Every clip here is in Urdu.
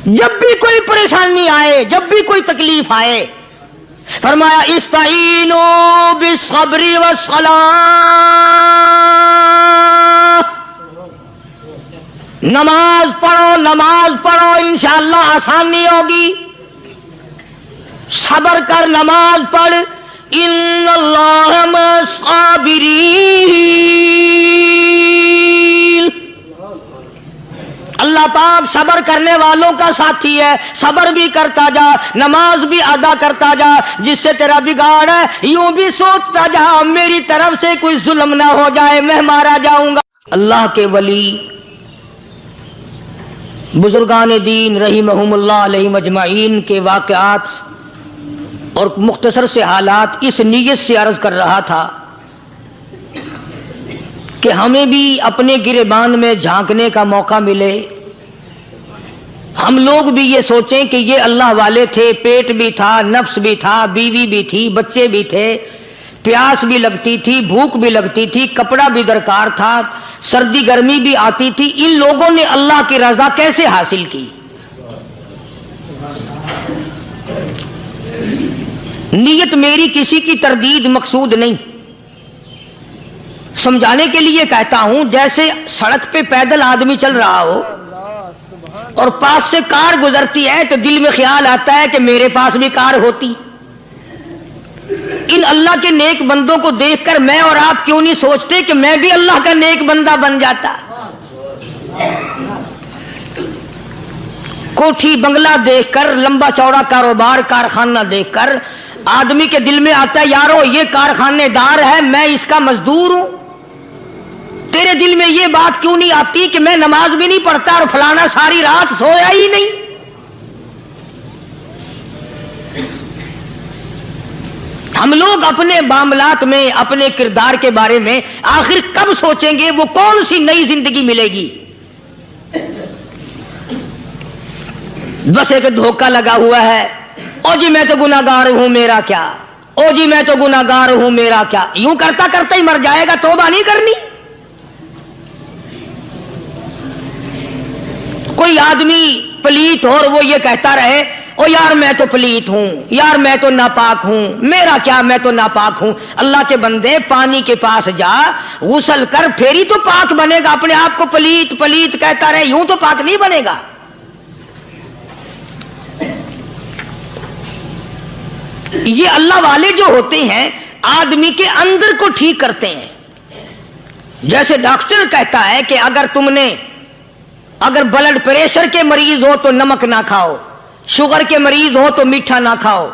جب بھی کوئی پریشانی آئے، جب بھی کوئی تکلیف آئے، فرمایا استعینوا بالصبر والصلاۃ، نماز پڑھو نماز پڑھو، انشاءاللہ آسانی ہوگی، صبر کر نماز پڑھ، ان اللہ مع الصابرین، اللہ پاک صبر کرنے والوں کا ساتھی ہے، صبر بھی کرتا جا، نماز بھی ادا کرتا جا، جس سے تیرا بگاڑ ہے یوں بھی سوچتا جا میری طرف سے کوئی ظلم نہ ہو جائے، میں مارا جاؤں گا۔ اللہ کے ولی بزرگان دین رحمہم اللہ علیہ مجمعین کے واقعات اور مختصر سے حالات اس نیت سے عرض کر رہا تھا کہ ہمیں بھی اپنے گریبان میں جھانکنے کا موقع ملے، ہم لوگ بھی یہ سوچیں کہ یہ اللہ والے تھے، پیٹ بھی تھا، نفس بھی تھا، بیوی بھی تھی، بچے بھی تھے، پیاس بھی لگتی تھی، بھوک بھی لگتی تھی، کپڑا بھی درکار تھا، سردی گرمی بھی آتی تھی، ان لوگوں نے اللہ کی رضا کیسے حاصل کی؟ نیت میری کسی کی تردید مقصود نہیں، سمجھانے کے لیے کہتا ہوں جیسے سڑک پہ پیدل آدمی چل رہا ہو اور پاس سے کار گزرتی ہے تو دل میں خیال آتا ہے کہ میرے پاس بھی کار ہوتی۔ ان اللہ کے نیک بندوں کو دیکھ کر میں اور آپ کیوں نہیں سوچتے کہ میں بھی اللہ کا نیک بندہ بن جاتا؟ کوٹھی بنگلہ دیکھ کر، لمبا چوڑا کاروبار کارخانہ دیکھ کر آدمی کے دل میں آتا ہے یارو یہ کارخانے دار ہے، میں اس کا مزدور ہوں۔ تیرے دل میں یہ بات کیوں نہیں آتی کہ میں نماز بھی نہیں پڑھتا اور فلانا ساری رات سویا ہی نہیں؟ ہم لوگ اپنے معاملات میں، اپنے کردار کے بارے میں آخر کب سوچیں گے؟ وہ کون سی نئی زندگی ملے گی؟ بس ایک دھوکہ لگا ہوا ہے، او جی میں تو گناہگار ہوں میرا کیا، او جی میں تو گناہگار ہوں میرا کیا، یوں کرتا کرتا ہی مر جائے گا، توبہ نہیں کرنی۔ کوئی آدمی پلیت ہو اور وہ یہ کہتا رہے او یار میں تو پلیت ہوں، یار میں تو ناپاک ہوں، میرا کیا میں تو ناپاک ہوں۔ اللہ کے بندے پانی کے پاس جا، غسل کر، پھر ہی تو پاک بنے گا۔ اپنے آپ کو پلیت پلیت کہتا رہے یوں تو پاک نہیں بنے گا۔ یہ اللہ والے جو ہوتے ہیں آدمی کے اندر کو ٹھیک کرتے ہیں۔ جیسے ڈاکٹر کہتا ہے کہ اگر بلڈ پریشر کے مریض ہو تو نمک نہ کھاؤ، شوگر کے مریض ہو تو میٹھا نہ کھاؤ،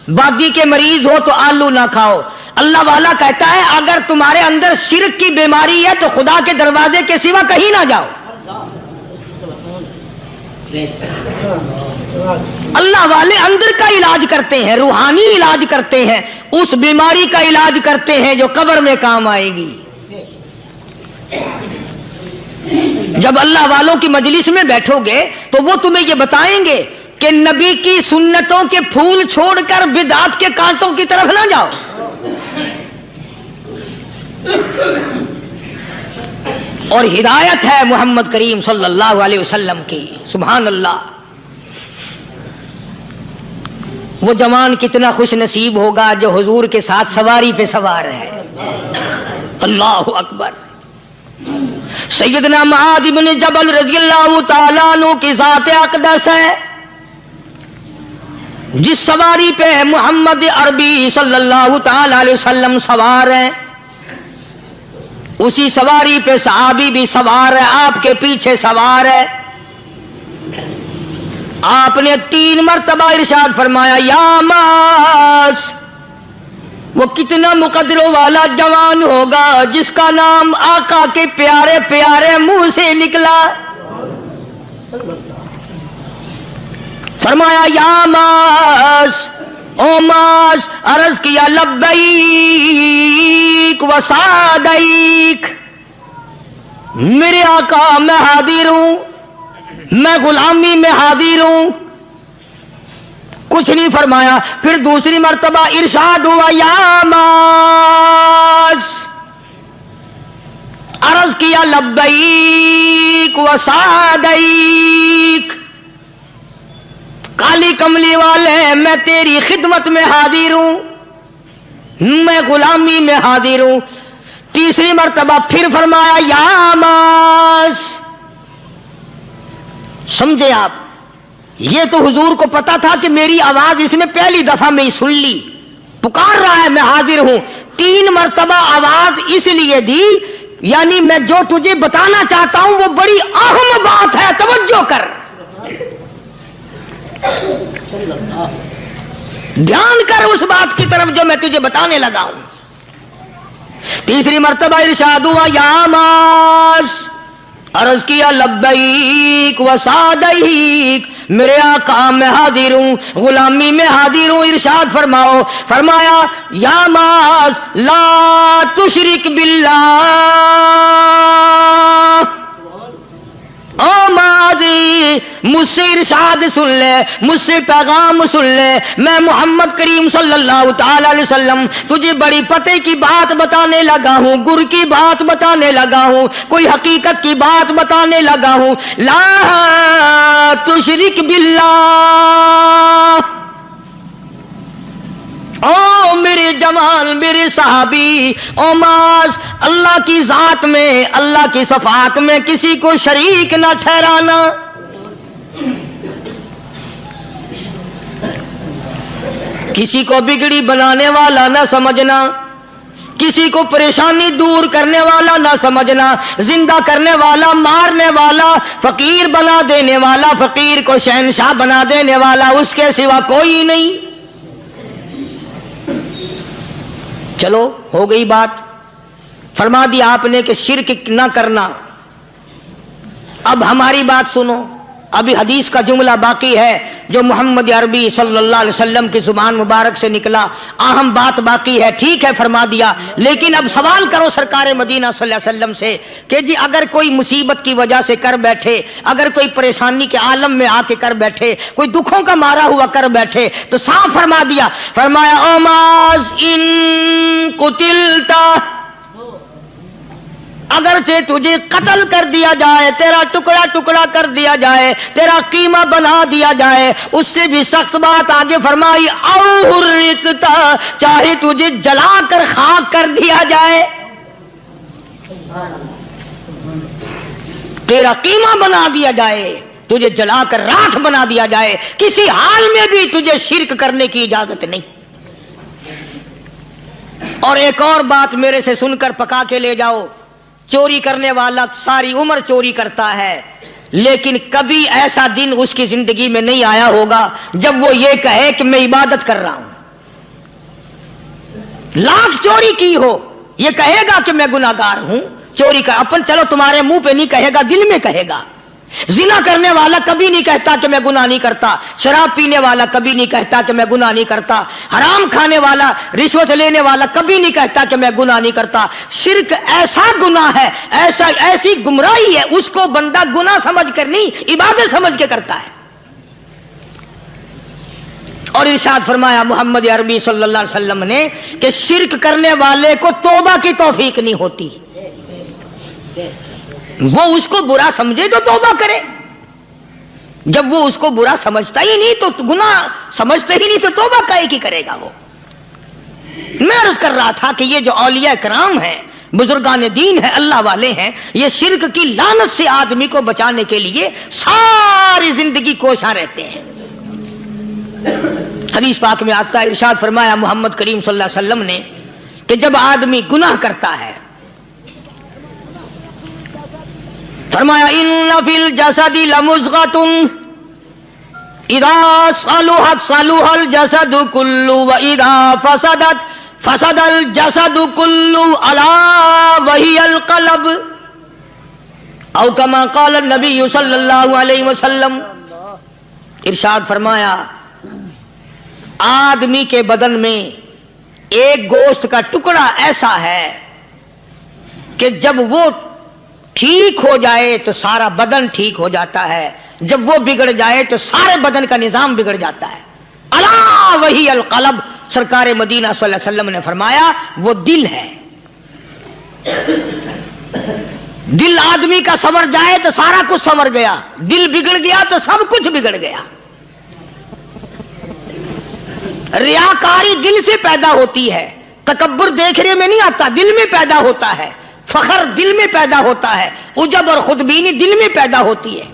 بادی کے مریض ہو تو آلو نہ کھاؤ۔ اللہ والا کہتا ہے اگر تمہارے اندر شرک کی بیماری ہے تو خدا کے دروازے کے سوا کہیں نہ جاؤ۔ اللہ والے اندر کا علاج کرتے ہیں، روحانی علاج کرتے ہیں، اس بیماری کا علاج کرتے ہیں جو قبر میں کام آئے گی۔ جب اللہ والوں کی مجلس میں بیٹھو گے تو وہ تمہیں یہ بتائیں گے کہ نبی کی سنتوں کے پھول چھوڑ کر بدعت کے کانٹوں کی طرف نہ جاؤ۔ اور ہدایت ہے محمد کریم صلی اللہ علیہ وسلم کی، سبحان اللہ۔ وہ جوان کتنا خوش نصیب ہوگا جو حضور کے ساتھ سواری پہ سوار ہے۔ اللہ اکبر۔ سیدنا معاذ بن جبل رضی اللہ تعالیٰ عنہ کی ذات اقدس ہے، جس سواری پہ محمد عربی صلی اللہ تعالی علیہ وسلم سوار ہیں، اسی سواری پہ صحابی بھی سوار ہے، آپ کے پیچھے سوار ہے۔ آپ نے 3 مرتبہ ارشاد فرمایا یا معاذ، وہ کتنا مقدروں والا جوان ہوگا جس کا نام آقا کے پیارے پیارے منہ سے نکلا۔ فرمایا یا معاذ، او معاذ، عرض کیا لبیک و سعدیک، میرے آقا میں حاضر ہوں، میں غلامی میں حاضر ہوں۔ کچھ نہیں فرمایا۔ پھر دوسری مرتبہ ارشاد ہوا یا معاذ، عرض کیا لبیک و سعدیک، کملی والے میں تیری خدمت میں حاضر ہوں، میں غلامی میں حاضر ہوں۔ تیسری مرتبہ پھر فرمایا یا ماس، سمجھے آپ، یہ تو حضور کو پتا تھا کہ میری آواز اس نے پہلی دفعہ میں ہی سن لی، پکار رہا ہے میں حاضر ہوں۔ 3 مرتبہ آواز اس لیے دی، یعنی میں جو تجھے بتانا چاہتا ہوں وہ بڑی اہم بات ہے، توجہ کر، دھیان کر اس بات کی طرف جو میں تجھے بتانے لگا ہوں۔ تیسری مرتبہ ارشاد ہوا یا ماس، عرض کیا لبیک و سعدیک، میرے آقا میں حاضر ہوں، غلامی میں حاضر ہوں۔ ارشاد فرماؤ، فرمایا یا ماس لا تشرک باللہ، او ماضی مجھ سے ارشاد سن لے، مجھ سے پیغام سن لے، میں محمد کریم صلی اللہ تعالی علیہ وسلم تجھے بڑی پتے کی بات بتانے لگا ہوں، گر کی بات بتانے لگا ہوں، کوئی حقیقت کی بات بتانے لگا ہوں۔ لا تشرک باللہ، او میرے جمال، میرے صحابی، او ماس، اللہ کی ذات میں، اللہ کی صفات میں کسی کو شریک نہ ٹھہرانا۔ کسی کو بگڑی بنانے والا نہ سمجھنا، کسی کو پریشانی دور کرنے والا نہ سمجھنا، زندہ کرنے والا، مارنے والا، فقیر بنا دینے والا، فقیر کو شہنشاہ بنا دینے والا، اس کے سوا کوئی نہیں۔ چلو ہو گئی بات، فرما دیا آپ نے کہ شرک نہ کرنا۔ اب ہماری بات سنو، ابھی حدیث کا جملہ باقی ہے جو محمد عربی صلی اللہ علیہ وسلم کی زبان مبارک سے نکلا، اہم بات باقی ہے، ٹھیک ہے فرما دیا، لیکن اب سوال کرو سرکار مدینہ صلی اللہ علیہ وسلم سے کہ جی اگر کوئی مصیبت کی وجہ سے کر بیٹھے، اگر کوئی پریشانی کے عالم میں آ کے کر بیٹھے، کوئی دکھوں کا مارا ہوا کر بیٹھے، تو صاف فرما دیا، فرمایا او ماز ان قتلتا، اگرچہ تجھے قتل کر دیا جائے، تیرا ٹکڑا ٹکڑا کر دیا جائے، تیرا قیمہ بنا دیا جائے، اس سے بھی سخت بات آگے فرمائی او حرقتا، چاہے تجھے جلا کر خاک کر دیا جائے، تیرا قیمہ بنا دیا جائے، تجھے جلا کر راکھ بنا دیا جائے، کسی حال میں بھی تجھے شرک کرنے کی اجازت نہیں۔ اور ایک اور بات میرے سے سن کر پکا کے لے جاؤ، چوری کرنے والا ساری عمر چوری کرتا ہے، لیکن کبھی ایسا دن اس کی زندگی میں نہیں آیا ہوگا جب وہ یہ کہے کہ میں عبادت کر رہا ہوں۔ لاکھ چوری کی ہو، یہ کہے گا کہ میں گناہگار ہوں، چوری کر، اپن چلو تمہارے منہ پہ نہیں کہے گا، دل میں کہے گا۔ زنا کرنے والا کبھی نہیں کہتا کہ میں گناہ نہیں کرتا، شراب پینے والا کبھی نہیں کہتا کہ میں گناہ نہیں کرتا، حرام کھانے والا، رشوت لینے والا کبھی نہیں کہتا کہ میں گناہ نہیں کرتا۔ شرک ایسا گناہ ہے، ایسی گمراہی ہے، اس کو بندہ گناہ سمجھ کر نہیں، عبادت سمجھ کے کرتا ہے۔ اور ارشاد فرمایا محمد عربی صلی اللہ علیہ وسلم نے کہ شرک کرنے والے کو توبہ کی توفیق نہیں ہوتی، وہ اس کو برا سمجھے تو توبہ کرے، جب وہ اس کو برا سمجھتا ہی نہیں تو گناہ سمجھتا ہی نہیں تو توبہ کائے کی کرے گا وہ۔ میں عرض کر رہا تھا کہ یہ جو اولیاء کرام ہیں، بزرگان دین ہیں، اللہ والے ہیں، یہ شرک کی لعنت سے آدمی کو بچانے کے لیے ساری زندگی کوشاں رہتے ہیں۔ حدیث پاک میں آتا ہے، ارشاد فرمایا محمد کریم صلی اللہ علیہ وسلم نے کہ جب آدمی گناہ کرتا ہے، فرمایا ان فی الجسد لمضغۃ اذا صلحت صلح الجسد كله واذا فسدت فسد الجسد كله الا وهي القلب، او كما قال النبي صلی اللہ علیہ وسلم۔ ارشاد فرمایا آدمی کے بدن میں ایک گوشت کا ٹکڑا ایسا ہے کہ جب وہ ٹھیک ہو جائے تو سارا بدن ٹھیک ہو جاتا ہے، جب وہ بگڑ جائے تو سارے بدن کا نظام بگڑ جاتا ہے۔ الا وہی القلب، سرکار مدینہ صلی اللہ علیہ وسلم نے فرمایا وہ دل ہے۔ دل آدمی کا سنور جائے تو سارا کچھ سنور گیا، دل بگڑ گیا تو سب کچھ بگڑ گیا۔ ریاکاری دل سے پیدا ہوتی ہے، تکبر دیکھنے میں نہیں آتا، دل میں پیدا ہوتا ہے، فخر دل میں پیدا ہوتا ہے، عجب اور خودبینی دل میں پیدا ہوتی ہے۔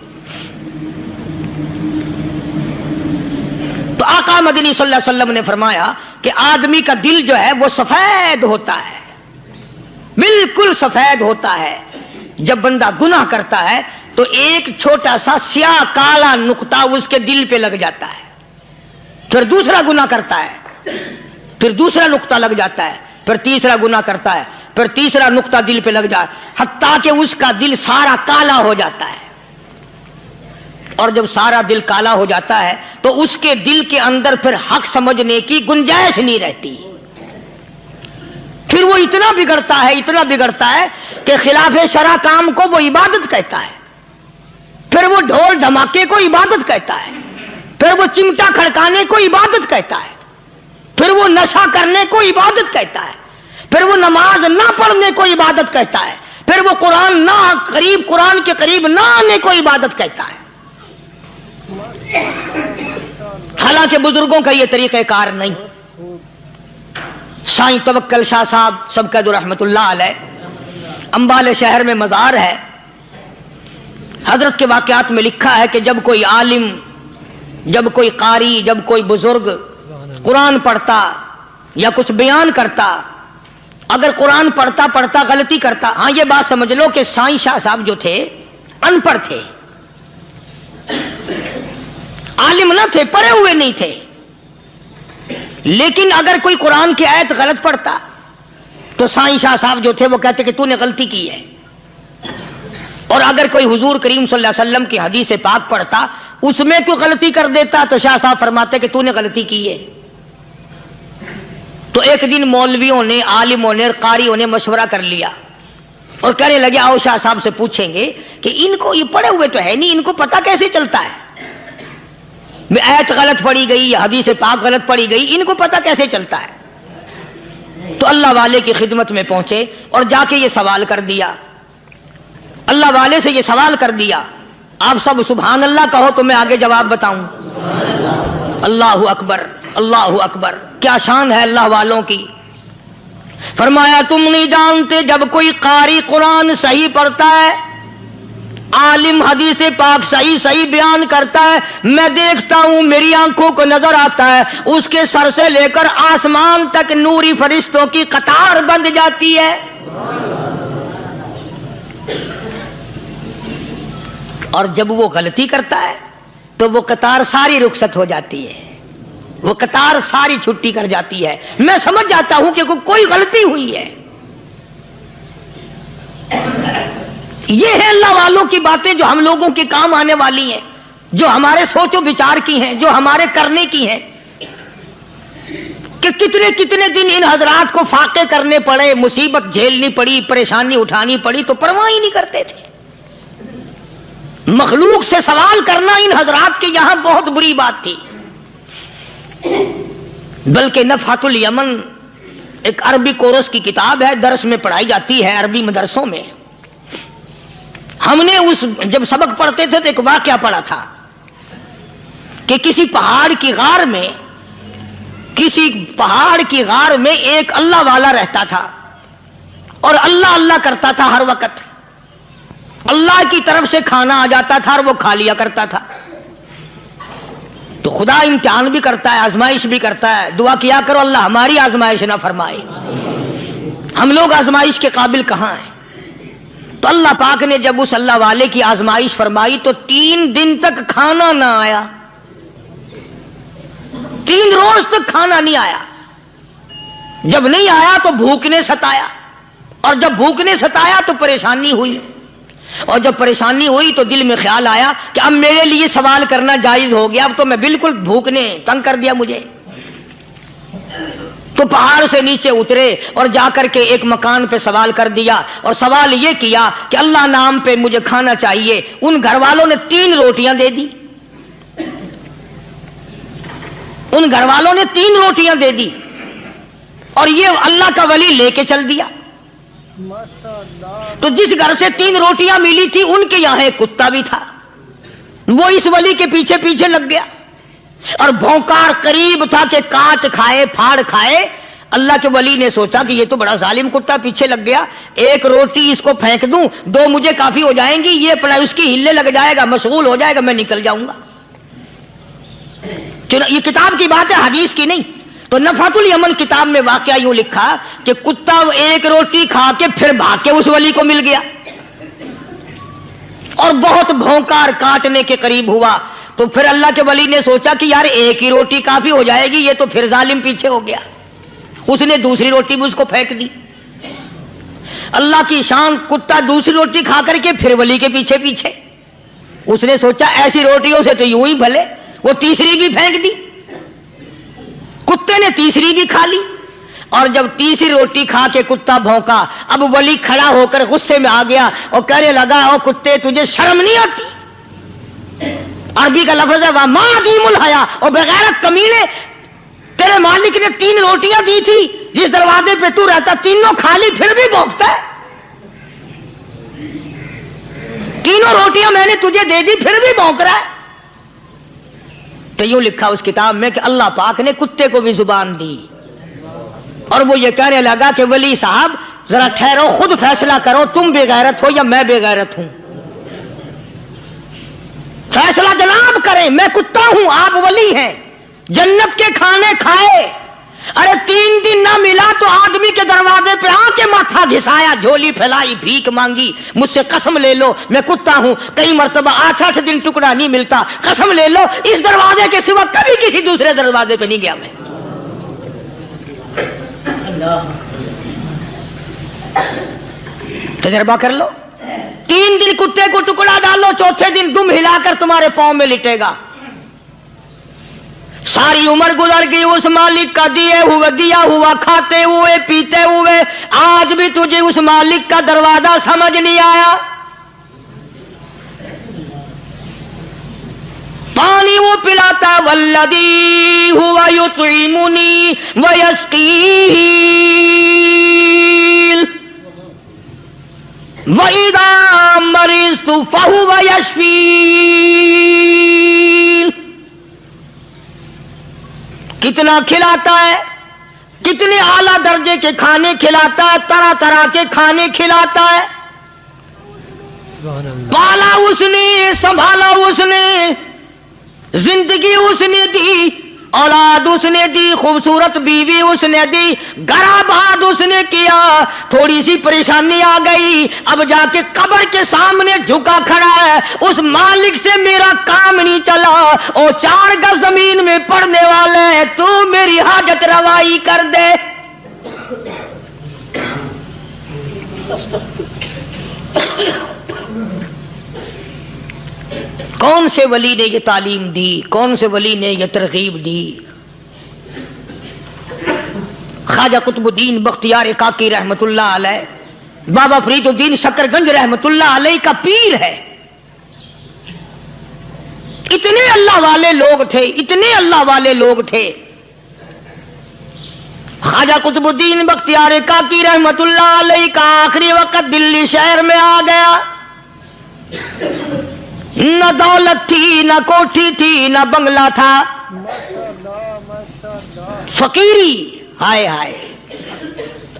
تو آقا مدنی صلی اللہ علیہ وسلم نے فرمایا کہ آدمی کا دل جو ہے وہ سفید ہوتا ہے، بالکل سفید ہوتا ہے۔ جب بندہ گناہ کرتا ہے تو ایک چھوٹا سا سیاہ کالا نقطہ اس کے دل پہ لگ جاتا ہے، پھر دوسرا گناہ کرتا ہے، پھر دوسرا نقطہ لگ جاتا ہے، پھر تیسرا گناہ کرتا ہے، پھر تیسرا نقطہ دل پہ لگ جاتا ہے، حتیٰ کہ اس کا دل سارا کالا ہو جاتا ہے۔ اور جب سارا دل کالا ہو جاتا ہے تو اس کے دل کے اندر پھر حق سمجھنے کی گنجائش نہیں رہتی، پھر وہ اتنا بگڑتا ہے کہ خلاف شرع کام کو وہ عبادت کہتا ہے، پھر وہ ڈھول دھماکے کو عبادت کہتا ہے، پھر وہ چمٹا کھڑکانے کو عبادت کہتا ہے، پھر وہ نشہ کرنے کو عبادت کہتا ہے، پھر وہ نماز نہ پڑھنے کو عبادت کہتا ہے، پھر وہ قرآن کے قریب نہ آنے کو عبادت کہتا ہے۔ حالانکہ بزرگوں کا یہ طریقہ کار نہیں۔ سائیں توکل شاہ صاحب سب کا رحمت اللہ علیہ، امبالے شہر میں مزار ہے، حضرت کے واقعات میں لکھا ہے کہ جب کوئی عالم، جب کوئی قاری، جب کوئی بزرگ قرآن پڑھتا یا کچھ بیان کرتا، اگر قرآن پڑھتا غلطی کرتا، ہاں یہ بات سمجھ لو کہ سائیں شاہ صاحب جو تھے ان پڑھ تھے، عالم نہ تھے، پڑھے ہوئے نہیں تھے، لیکن اگر کوئی قرآن کی آیت غلط پڑھتا تو سائیں شاہ صاحب جو تھے وہ کہتے کہ تو نے غلطی کی ہے، اور اگر کوئی حضور کریم صلی اللہ علیہ وسلم کی حدیث پاک پڑھتا اس میں کوئی غلطی کر دیتا تو شاہ صاحب فرماتے کہ تو نے غلطی کی ہے۔ تو ایک دن مولویوں نے، عالموں نے، قاریوں نے مشورہ کر لیا اور کہنے لگے آؤ شاہ صاحب سے پوچھیں گے کہ ان کو، یہ پڑھے ہوئے تو ہے نہیں، ان کو پتہ کیسے چلتا ہے آیت غلط پڑھی گئی یا حدیث پاک غلط پڑھی گئی، ان کو پتہ کیسے چلتا ہے؟ تو اللہ والے کی خدمت میں پہنچے اور جا کے یہ سوال کر دیا، اللہ والے سے یہ سوال کر دیا۔ آپ سب سبحان اللہ کہو تو میں آگے جواب بتاؤں۔ اللہ اکبر، اللہ اکبر، کیا شان ہے اللہ والوں کی۔ فرمایا تم نہیں جانتے جب کوئی قاری قرآن صحیح پڑھتا ہے، عالم حدیث پاک صحیح بیان کرتا ہے، میں دیکھتا ہوں، میری آنکھوں کو نظر آتا ہے، اس کے سر سے لے کر آسمان تک نوری فرشتوں کی قطار بند جاتی ہے، اور جب وہ غلطی کرتا ہے تو وہ قطار ساری رخصت ہو جاتی ہے، وہ قطار ساری چھٹی کر جاتی ہے، میں سمجھ جاتا ہوں کہ کوئی غلطی ہوئی ہے۔ یہ ہے اللہ والوں کی باتیں جو ہم لوگوں کے کام آنے والی ہیں، جو ہمارے سوچ و بچار کی ہیں، جو ہمارے کرنے کی ہیں، کہ کتنے دن ان حضرات کو فاقے کرنے پڑے، مصیبت جھیلنی پڑی، پریشانی اٹھانی پڑی تو پرواہ ہی نہیں کرتے تھے۔ مخلوق سے سوال کرنا ان حضرات کے یہاں بہت بری بات تھی۔ بلکہ نفحۃ الیمن ایک عربی کورس کی کتاب ہے، درس میں پڑھائی جاتی ہے عربی مدرسوں میں۔ ہم نے جب سبق پڑھتے تھے تو ایک واقعہ پڑھا تھا کہ کسی پہاڑ کی غار میں ایک اللہ والا رہتا تھا اور اللہ اللہ کرتا تھا ہر وقت، اللہ کی طرف سے کھانا آ جاتا تھا اور وہ کھا لیا کرتا تھا۔ تو خدا امتحان بھی کرتا ہے، آزمائش بھی کرتا ہے، دعا کیا کرو اللہ ہماری آزمائش نہ فرمائے، ہم لوگ آزمائش کے قابل کہاں ہیں۔ تو اللہ پاک نے جب اس اللہ والے کی آزمائش فرمائی تو 3 دن تک کھانا نہ آیا، 3 روز تک کھانا نہیں آیا۔ جب نہیں آیا تو بھوک نے ستایا، اور جب بھوک نے ستایا تو پریشانی ہوئی، اور جب پریشانی ہوئی تو دل میں خیال آیا کہ اب میرے لیے سوال کرنا جائز ہو گیا، اب تو میں بالکل بھوک نے تنگ کر دیا مجھے۔ تو پہاڑ سے نیچے اترے اور جا کر کے ایک مکان پہ سوال کر دیا، اور سوال یہ کیا کہ اللہ نام پہ مجھے کھانا چاہیے۔ ان گھر والوں نے 3 روٹیاں دے دی، ان گھر والوں نے 3 روٹیاں دے دی، اور یہ اللہ کا ولی لے کے چل دیا۔ تو جس گھر سے 3 روٹیاں ملی تھی ان کے یہاں ایک کتا بھی تھا، وہ اس ولی کے پیچھے پیچھے لگ گیا، اور بھونکار قریب تھا کہ کاٹ کھائے پھاڑ کھائے. اللہ کے ولی نے سوچا کہ یہ تو بڑا ظالم کتا پیچھے لگ گیا, ایک روٹی اس کو پھینک دوں, 2 مجھے کافی ہو جائیں گی, یہ پڑا اس کی ہلے لگ جائے گا, مشغول ہو جائے گا, میں نکل جاؤں گا. یہ کتاب کی بات ہے, حدیث کی نہیں. تو نفحۃ الیمن کتاب میں واقعہ یوں لکھا کہ کتا ایک روٹی کھا کے پھر بھاگ کے اس ولی کو مل گیا اور بہت بھونکار کاٹنے کے قریب ہوا. تو پھر اللہ کے ولی نے سوچا کہ یار ایک ہی روٹی کافی ہو جائے گی, یہ تو پھر ظالم پیچھے ہو گیا. اس نے دوسری روٹی بھی اس کو پھینک دی. اللہ کی شان, کتا دوسری روٹی کھا کر کے پھر ولی کے پیچھے پیچھے. اس نے سوچا ایسی روٹیوں سے تو یوں ہی بھلے, وہ تیسری بھی پھینک دی. کتے نے تیسری بھی کھا لی, اور جب تیسری روٹی کھا کے کتا بھونکا, اب ولی کھڑا ہو کر غصے میں آ گیا اور کہنے لگا, او کتے تجھے شرم نہیں آتی؟ عربی کا لفظ ہے وَمَا عَدِيمُ الْحَيَا, اور بغیرت کمینے, تیرے مالک نے 3 روٹیاں دی تھی, جس دروازے پہ تو رہتا تینوں کھا لی, پھر بھی بھونکتا ہے. 3 روٹیاں میں نے تجھے دے دی, پھر بھی بھونک رہا ہے. تو یوں لکھا اس کتاب میں کہ اللہ پاک نے کتے کو بھی زبان دی, اور وہ یہ کہنے لگا کہ ولی صاحب ذرا ٹھہرو, خود فیصلہ کرو, تم بے غیرت ہو یا میں بے غیرت ہوں. فیصلہ جناب کریں, میں کتا ہوں, آپ ولی ہیں, جنت کے کھانے کھائے, ارے 3 دن نہ ملا تو آدمی کے دروازے پہ آ کے ماتھا گھسایا, جھولی پھیلائی, بھیک مانگی, مجھ سے قسم لے لو میں کتا ہوں, کئی مرتبہ 8 دن ٹکڑا نہیں ملتا, قسم لے لو اس دروازے کے سوا کبھی کسی دوسرے دروازے پہ نہیں گیا میں. تجربہ کر لو, 3 دن کتے کو ٹکڑا ڈالو, چوتھے دن دم ہلا کر تمہارے پاؤں میں لٹے گا. ساری عمر گزر گئی اس مالک کا دیا ہوا کھاتے ہوئے پیتے ہوئے, آج بھی تجھے اس مالک کا دروازہ سمجھ نہیں آیا. پانی وہ پلاتا, والذی ہوا یطعمنی ویسقین, وَإِذَا مَرِضْتُ فَهُوَ يَشْفِينِ. کتنا کھلاتا ہے, کتنے اعلیٰ درجے کے کھانے کھلاتا ہے, طرح طرح کے کھانے کھلاتا ہے. پالا اس نے, سنبھالا اس نے, زندگی اس نے دی, اولاد اس نے دی, خوبصورت بیوی اس نے دی, گھر آباد اس نے کیا. تھوڑی سی پریشانی آ گئی, اب جا کے قبر کے سامنے جھکا کھڑا ہے, اس مالک سے میرا کام نہیں چلا, او 4 گز زمین میں پڑنے والے, تو میری حاجت روائی کر دے. کون سے ولی نے یہ تعلیم دی, کون سے ولی نے یہ ترغیب دی؟ خواجہ قطب الدین بختیار کاکی رحمت اللہ علیہ, بابا فرید الدین شکر گنج رحمت اللہ علیہ کا پیر ہے. اتنے اللہ والے لوگ تھے, اتنے اللہ والے لوگ تھے. خواجہ قطب الدین بختیار کاکی رحمت اللہ علیہ کا آخری وقت دلی شہر میں آ گیا. نہ دولت تھی, نہ کوٹھی تھی, نہ بنگلہ تھا, فقیری. ہائے ہائے,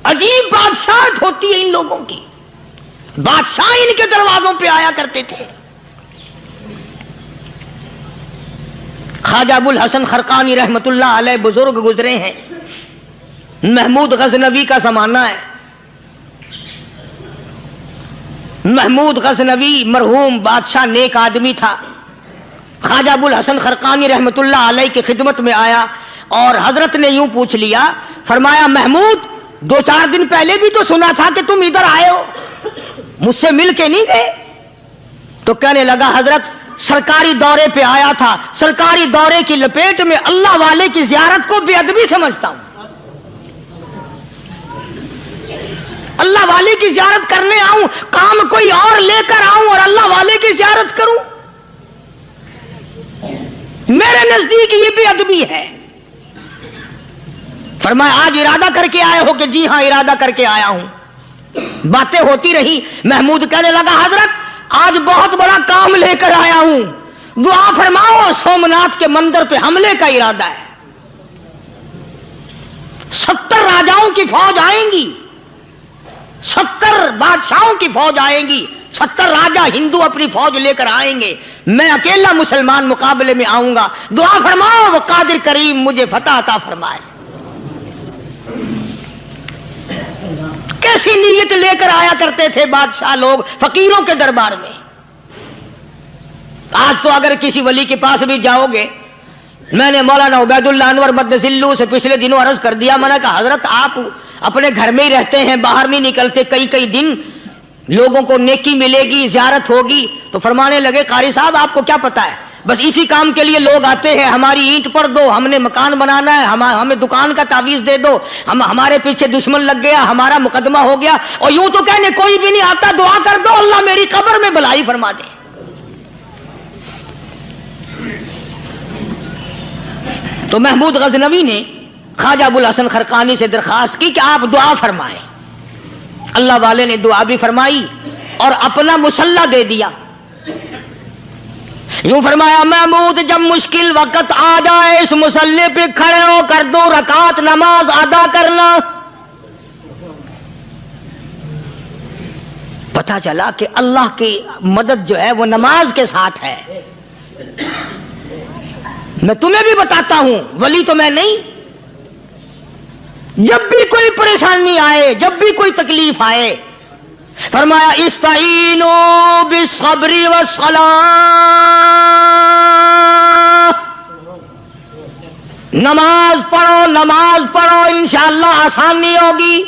عجیب بادشاہت ہوتی ہے ان لوگوں کی. بادشاہ ان کے دروازوں پہ آیا کرتے تھے. خواجہ ابو الحسن خرقانی رحمت اللہ علیہ بزرگ گزرے ہیں. محمود غزنوی کا زمانہ ہے. محمود غزنوی مرحوم بادشاہ نیک آدمی تھا. خواجہ ابو الحسن خرقانی رحمت اللہ علیہ کی خدمت میں آیا اور حضرت نے یوں پوچھ لیا, فرمایا محمود 2-4 دن پہلے بھی تو سنا تھا کہ تم ادھر آئے ہو, مجھ سے مل کے نہیں گئے؟ تو کہنے لگا حضرت سرکاری دورے پہ آیا تھا, سرکاری دورے کی لپیٹ میں اللہ والے کی زیارت کو بے ادبی سمجھتا ہوں. اللہ والے کی زیارت کرنے آؤں, کام کوئی اور لے کر آؤں اور اللہ والے کی زیارت کروں؟ میرے نزدیک یہ بے ادبی ہے. فرمایا آج ارادہ کر کے آئے ہو؟ کہ جی ہاں ارادہ کر کے آیا ہوں. باتیں ہوتی رہی. محمود کہنے لگا حضرت آج بہت بڑا کام لے کر آیا ہوں. دعا فرماؤ سومناتھ کے مندر پہ حملے کا ارادہ ہے. 70 راجاؤں کی فوج آئیں گی, 70 بادشاہوں کی فوج آئیں گی, 70 راجا ہندو اپنی فوج لے کر آئیں گے, میں اکیلا مسلمان مقابلے میں آؤں گا. دعا فرماؤ وہ قادر کریم مجھے فتح عطا فرمائے. کیسی نیت لے کر آیا کرتے تھے بادشاہ لوگ فقیروں کے دربار میں. آج تو اگر کسی ولی کے پاس بھی جاؤ گے, میں نے مولانا عبید اللہ انور مدذلو سے پچھلے دنوں عرض کر دیا, میں نے کہا حضرت آپ اپنے گھر میں ہی رہتے ہیں, باہر نہیں نکلتے, کئی دن لوگوں کو نیکی ملے گی, زیارت ہوگی. تو فرمانے لگے قاری صاحب آپ کو کیا پتا ہے, بس اسی کام کے لیے لوگ آتے ہیں, ہماری اینٹ پر دو, ہم نے مکان بنانا ہے, ہمیں دکان کا تعویذ دے دو, ہمارے پیچھے دشمن لگ گیا, ہمارا مقدمہ ہو گیا, اور یوں تو کہنے کوئی بھی نہیں آتا, دعا کر دو اللہ میری قبر میں بھلائی فرما دے. تو محمود غزنوی نے خواجہ ابوالحسن خرقانی سے درخواست کی کہ آپ دعا فرمائیں. اللہ والے نے دعا بھی فرمائی اور اپنا مسلح دے دیا. یوں فرمایا محمود جب مشکل وقت آ جائے اس مسلح پہ کھڑے ہو کر 2 رکعت نماز ادا کرنا. پتہ چلا کہ اللہ کی مدد جو ہے وہ نماز کے ساتھ ہے. میں تمہیں بھی بتاتا ہوں, ولی تو میں نہیں. جب بھی کوئی پریشانی آئے, جب بھی کوئی تکلیف آئے, فرمایا استعینوا بالصبر والصلاۃ, نماز پڑھو انشاءاللہ آسانی ہوگی.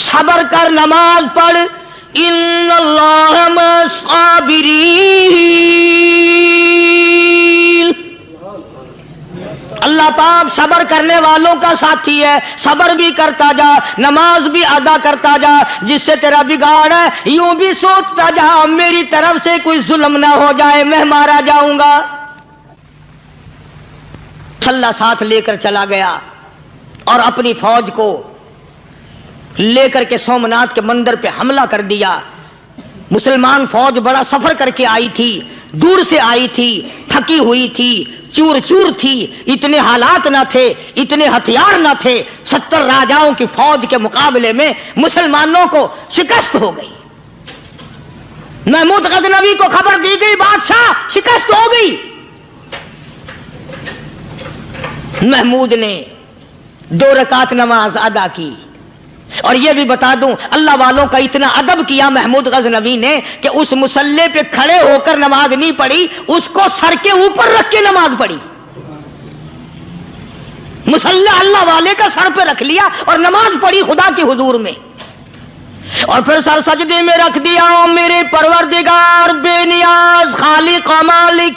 صبر کر, نماز پڑھ. ان اللہ مع الصابرین, اللہ پاک صبر کرنے والوں کا ساتھی ہے. صبر بھی کرتا جا, نماز بھی ادا کرتا جا, جس سے تیرا بگاڑ ہے یوں بھی سوچتا جا میری طرف سے کوئی ظلم نہ ہو جائے, میں مارا جاؤں گا. اللہ ساتھ لے کر چلا گیا اور اپنی فوج کو لے کر کے سومناتھ کے مندر پہ حملہ کر دیا. مسلمان فوج بڑا سفر کر کے آئی تھی, دور سے آئی تھی, تھکی ہوئی تھی, چور چور تھی, اتنے حالات نہ تھے, اتنے ہتھیار نہ تھے. 70 راجاؤں کی فوج کے مقابلے میں مسلمانوں کو شکست ہو گئی. محمود غزنوی کو خبر دی گئی بادشاہ شکست ہو گئی. محمود نے 2 رکعت نماز ادا کی. اور یہ بھی بتا دوں اللہ والوں کا اتنا ادب کیا محمود غزنوی نے کہ اس مسلح پہ کھڑے ہو کر نماز نہیں پڑھی, اس کو سر کے اوپر رکھ کے نماز پڑھی. مسلح اللہ والے کا سر پہ رکھ لیا اور نماز پڑھی خدا کے حضور میں, اور پھر سر سجدے میں رکھ دیا. میرے پروردگار بے نیاز خالق و مالک,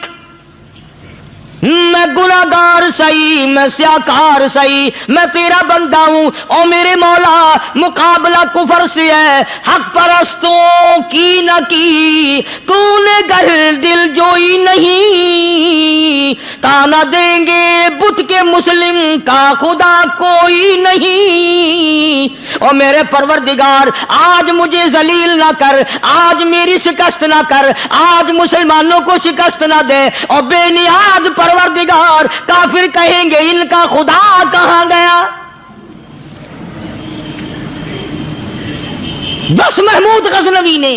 میں گناہگار سہی, میں سیاکار سہی, میں تیرا بندہ ہوں. او میرے مولا مقابلہ کفر سے ہے, حق پرستوں کی نہ کی تو نے گر دل جوئی نہیں, تانا دیں گے بت کے مسلم کا خدا کوئی نہیں. او میرے پروردگار آج مجھے ذلیل نہ کر, آج میری شکست نہ کر, آج مسلمانوں کو شکست نہ دے. اور بے نیاز پروردگار کافر کہیں گے ان کا خدا کہاں گیا. بس محمود غزنوی نے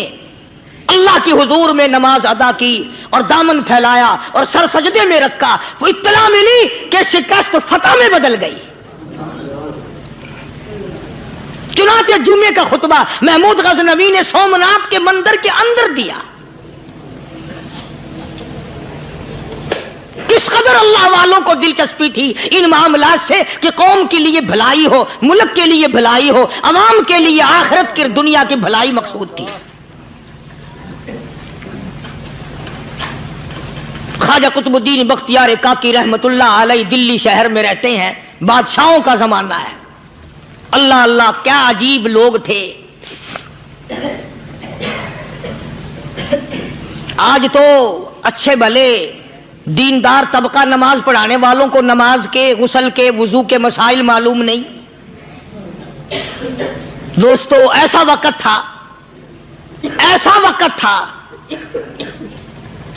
اللہ کے حضور میں نماز ادا کی اور دامن پھیلایا اور سر سجدے میں رکھا. وہ اطلاع ملی کہ شکست فتح میں بدل گئی. چنانچہ جمعے کا خطبہ محمود غزنوی نے سومناتھ کے مندر کے اندر دیا. کس قدر اللہ والوں کو دلچسپی تھی ان معاملات سے کہ قوم کے لیے بھلائی ہو, ملک کے لیے بھلائی ہو, عوام کے لیے آخرت کی دنیا کی بھلائی مقصود تھی. خواجہ قطب الدین بختیار کاکی رحمت اللہ علیہ دلی شہر میں رہتے ہیں. بادشاہوں کا زمانہ ہے. اللہ اللہ کیا عجیب لوگ تھے. آج تو اچھے بھلے دیندار طبقہ نماز پڑھانے والوں کو نماز کے, غسل کے, وضو کے مسائل معلوم نہیں. دوستو ایسا وقت تھا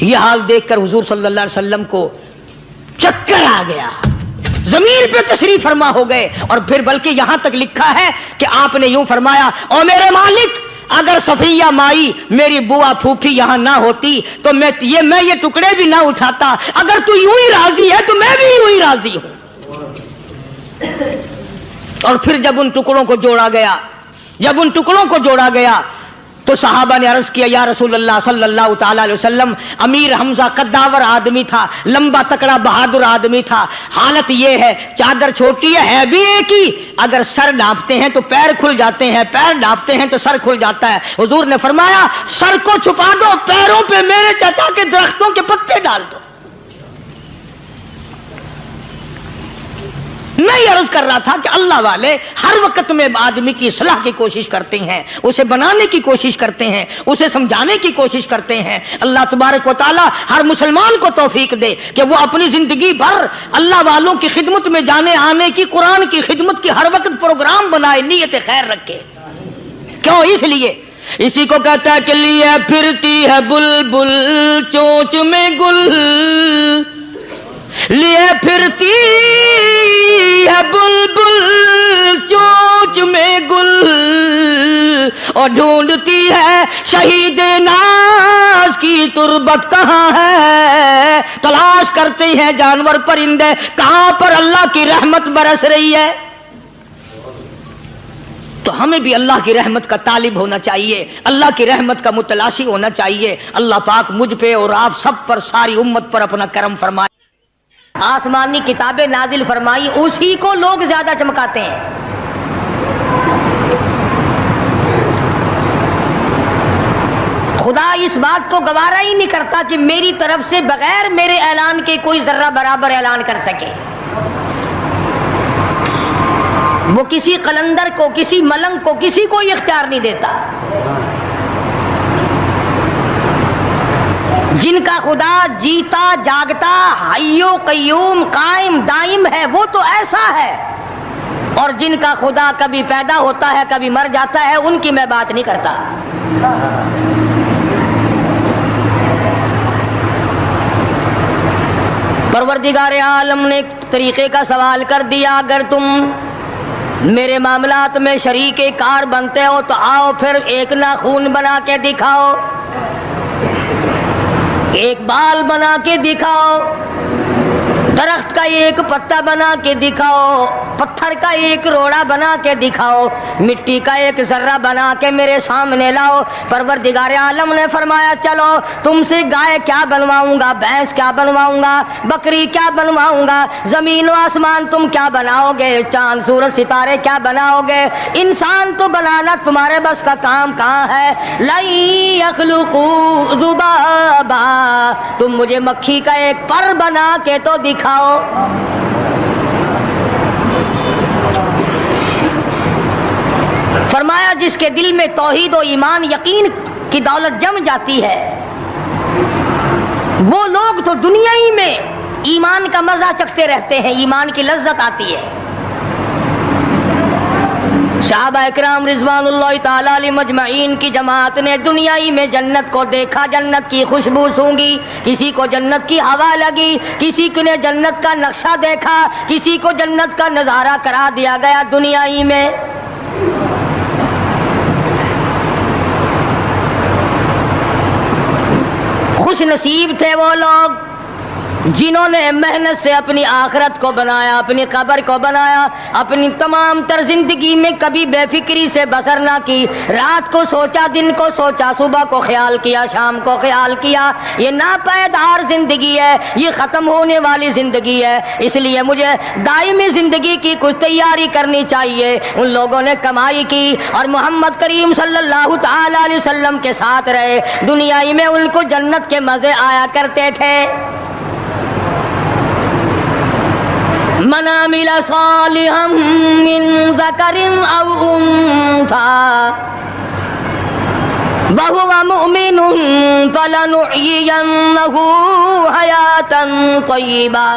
یہ حال دیکھ کر حضور صلی اللہ علیہ وسلم کو چکر آ گیا، زمین پہ تشریف فرما ہو گئے. اور پھر بلکہ یہاں تک لکھا ہے کہ آپ نے یوں فرمایا، او میرے مالک، اگر صفیہ مائی میری بوا پھوپھی یہاں نہ ہوتی تو میں یہ ٹکڑے بھی نہ اٹھاتا. اگر تو یوں ہی راضی ہے تو میں بھی یوں ہی راضی ہوں. اور پھر جب ان ٹکڑوں کو جوڑا گیا تو صحابہ نے عرض کیا، یا رسول اللہ صلی اللہ تعالی علیہ وسلم، امیر حمزہ قداور آدمی تھا، لمبا تکڑا بہادر آدمی تھا، حالت یہ ہے چادر چھوٹی ہے بھی ایک ہی، اگر سر ڈھانپتے ہیں تو پیر کھل جاتے ہیں، پیر ڈھانپتے ہیں تو سر کھل جاتا ہے. حضور نے فرمایا، سر کو چھپا دو، پیروں پہ میرے چچا کے درختوں کے پتے ڈال دو. میں یہ عرض کر رہا تھا کہ اللہ والے ہر وقت میں آدمی کی اصلاح کی کوشش کرتے ہیں، اسے بنانے کی کوشش کرتے ہیں، اسے سمجھانے کی کوشش کرتے ہیں. اللہ تبارک و تعالی ہر مسلمان کو توفیق دے کہ وہ اپنی زندگی بھر اللہ والوں کی خدمت میں جانے آنے کی، قرآن کی خدمت کی ہر وقت پروگرام بنائے، نیت خیر رکھے. کیوں؟ اس لیے اسی کو کہتا ہے کہ لیے پھرتی ہے بلبل چونچ میں گل، لیے پھرتی ہے بلبل چونچ میں گل، اور ڈھونڈتی ہے شہید ناز کی تربت کہاں ہے. تلاش کرتے ہیں جانور پرندے کہاں پر اللہ کی رحمت برس رہی ہے. تو ہمیں بھی اللہ کی رحمت کا طالب ہونا چاہیے، اللہ کی رحمت کا متلاشی ہونا چاہیے. اللہ پاک مجھ پہ اور آپ سب پر، ساری امت پر اپنا کرم فرمائے. آسمانی کتابیں نازل فرمائی، اسی کو لوگ زیادہ چمکاتے ہیں. خدا اس بات کو گوارا ہی نہیں کرتا کہ میری طرف سے بغیر میرے اعلان کے کوئی ذرہ برابر اعلان کر سکے. وہ کسی قلندر کو، کسی ملنگ کو، کسی کو اختیار نہیں دیتا. جن کا خدا جیتا جاگتا حی و قیوم قائم دائم ہے وہ تو ایسا ہے، اور جن کا خدا کبھی پیدا ہوتا ہے کبھی مر جاتا ہے ان کی میں بات نہیں کرتا. پروردگار عالم نے ایک طریقے کا سوال کر دیا، اگر تم میرے معاملات میں شریک کار بنتے ہو تو آؤ پھر ایک ناخون بنا کے دکھاؤ، ایک بال بنا کے دکھاؤ، درخت کا ایک پتا بنا کے دکھاؤ، پتھر کا ایک روڑا بنا کے دکھاؤ، مٹی کا ایک ذرہ بنا کے میرے سامنے لاؤ. پروردگار عالم نے فرمایا، چلو تم سے گائے کیا بنواؤں گا، بھینس کیا بنواؤں گا، بکری کیا بنواؤں گا، زمین و آسمان تم کیا بناؤ گے، چاند سورج ستارے کیا بناؤ گے، انسان تو بنانا تمہارے بس کا کام کہاں ہے. لَن يَخْلُقُوا ذُبَابًا، تم مجھے مکھی کا ایک پر بنا کے تو دکھاؤ. فرمایا جس کے دل میں توحید و ایمان یقین کی دولت جم جاتی ہے وہ لوگ تو دنیا ہی میں ایمان کا مزہ چکھتے رہتے ہیں، ایمان کی لذت آتی ہے. صحابہ اکرام رضوان اللہ تعالی علیہ مجمعین کی جماعت نے دنیا ہی میں جنت کو دیکھا، جنت کی خوشبو سونگھی، کسی کو جنت کی ہوا لگی، کسی نے جنت کا نقشہ دیکھا، کسی کو جنت کا نظارہ کرا دیا گیا دنیا ہی میں. خوش نصیب تھے وہ لوگ جنہوں نے محنت سے اپنی آخرت کو بنایا، اپنی قبر کو بنایا، اپنی تمام تر زندگی میں کبھی بے فکری سے بسر نہ کی، رات کو سوچا، دن کو سوچا، صبح کو خیال کیا، شام کو خیال کیا. یہ ناپائیدار زندگی ہے، یہ ختم ہونے والی زندگی ہے، اس لیے مجھے دائمی زندگی کی کچھ تیاری کرنی چاہیے. ان لوگوں نے کمائی کی اور محمد کریم صلی اللہ تعالی علیہ وسلم کے ساتھ رہے، دنیا میں ان کو جنت کے مزے آیا کرتے تھے. من عمل صالحا من ذکر او انثى وهو مؤمن فلنحيينه حياة طيبة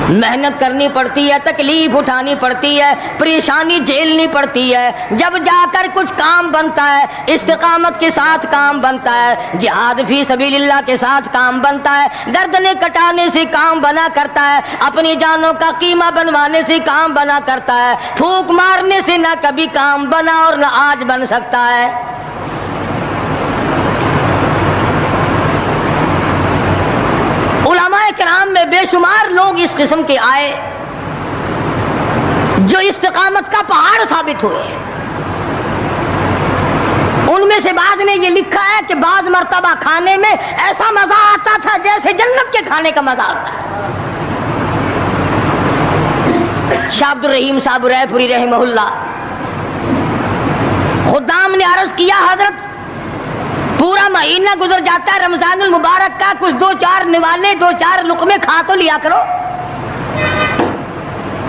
محنت کرنی پڑتی ہے، تکلیف اٹھانی پڑتی ہے، پریشانی جھیلنی پڑتی ہے، جب جا کر کچھ کام بنتا ہے، استقامت کے ساتھ کام بنتا ہے، جہاد فی سبیل اللہ کے ساتھ کام بنتا ہے، گردنیں کٹانے سے کام بنا کرتا ہے، اپنی جانوں کا قیمہ بنوانے سے کام بنا کرتا ہے، پھونک مارنے سے نہ کبھی کام بنا اور نہ آج بن سکتا ہے۔ علماء کرام میں بے شمار لوگ اس قسم کے آئے جو استقامت کا پہاڑ ثابت ہوئے۔ ان میں سے بعض نے یہ لکھا ہے کہ بعض مرتبہ کھانے میں ایسا مزہ آتا تھا جیسے جنت کے کھانے کا مزہ آتا ہے۔ شاہ عبد الرحیم صاحب رائے پوری رحمہ اللہ، خدام نے عرض کیا حضرت پورا مہینہ گزر جاتا ہے رمضان المبارک کا، کچھ دو چار نوالے دو چار لقمے کھا تو لیا کرو۔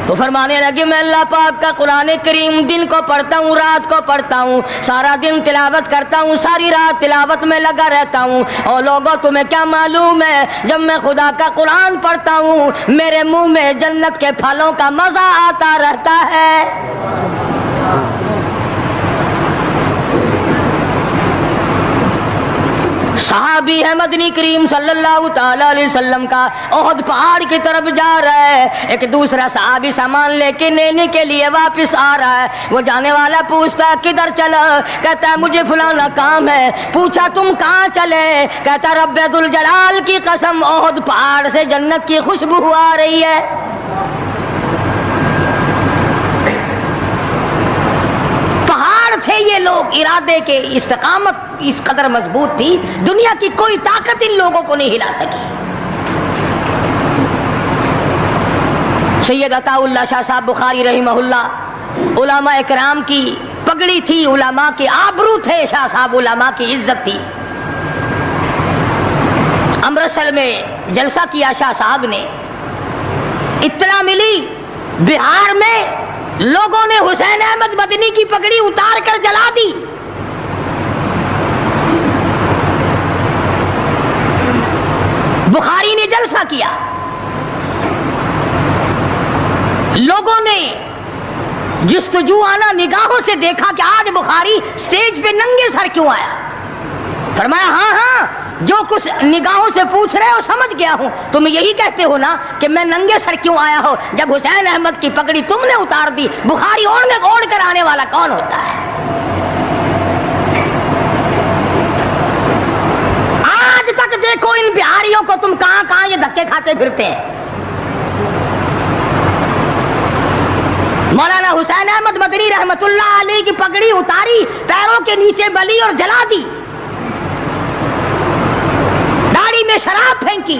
تو فرمانے لگے میں اللہ پاک کا قرآن کریم دن کو پڑھتا ہوں، رات کو پڑھتا ہوں، سارا دن تلاوت کرتا ہوں، ساری رات تلاوت میں لگا رہتا ہوں، اور لوگوں تمہیں کیا معلوم ہے جب میں خدا کا قرآن پڑھتا ہوں میرے منہ میں جنت کے پھلوں کا مزہ آتا رہتا ہے۔ صحابی ہے مدنی کریم صلی اللہ تعالی علیہ وسلم کا، احد پہاڑ کی طرف جا رہا ہے، ایک دوسرا صحابی سامان لے کے لینے کے لیے واپس آ رہا ہے، وہ جانے والا پوچھتا کدھر چلا، کہتا ہے مجھے فلانا کام ہے، پوچھا تم کہاں چلے، کہتا رب ذوالجلال کی قسم احد پہاڑ سے جنت کی خوشبو آ رہی ہے۔ تھے یہ لوگ ارادے کے، استقامت اس قدر مضبوط تھی دنیا کی کوئی طاقت ان لوگوں کو نہیں ہلا سکی۔ سید عطا اللہ شاہ صاحب بخاری رحمہ اللہ، علماء اکرام کی پگڑی تھی، علماء کے آبرو تھے شاہ صاحب، علماء کی عزت تھی۔ امرتسر میں جلسہ کیا شاہ صاحب نے، اطلاع ملی بہار میں لوگوں نے حسین احمد مدنی کی پگڑی اتار کر جلا دی۔ بخاری نے جلسہ کیا، لوگوں نے جستجو آنا نگاہوں سے دیکھا کہ آج بخاری سٹیج پہ ننگے سر کیوں آیا۔ فرمایا ہاں ہاں جو کچھ نگاہوں سے پوچھ رہے ہو سمجھ گیا ہوں، تم یہی کہتے ہو نا کہ میں ننگے سر کیوں آیا ہو، جب حسین احمد کی پگڑی تم نے اتار دی، بخاری اوڑھ کر آنے والا کون ہوتا ہے؟ آج تک دیکھو ان بہاریوں کو تم کہاں کہاں یہ دھکے کھاتے پھرتے ہیں۔ مولانا حسین احمد مدنی رحمت اللہ علیہ کی پگڑی اتاری، پیروں کے نیچے بلی اور جلا دی، داڑھی میں شراب پھینکی،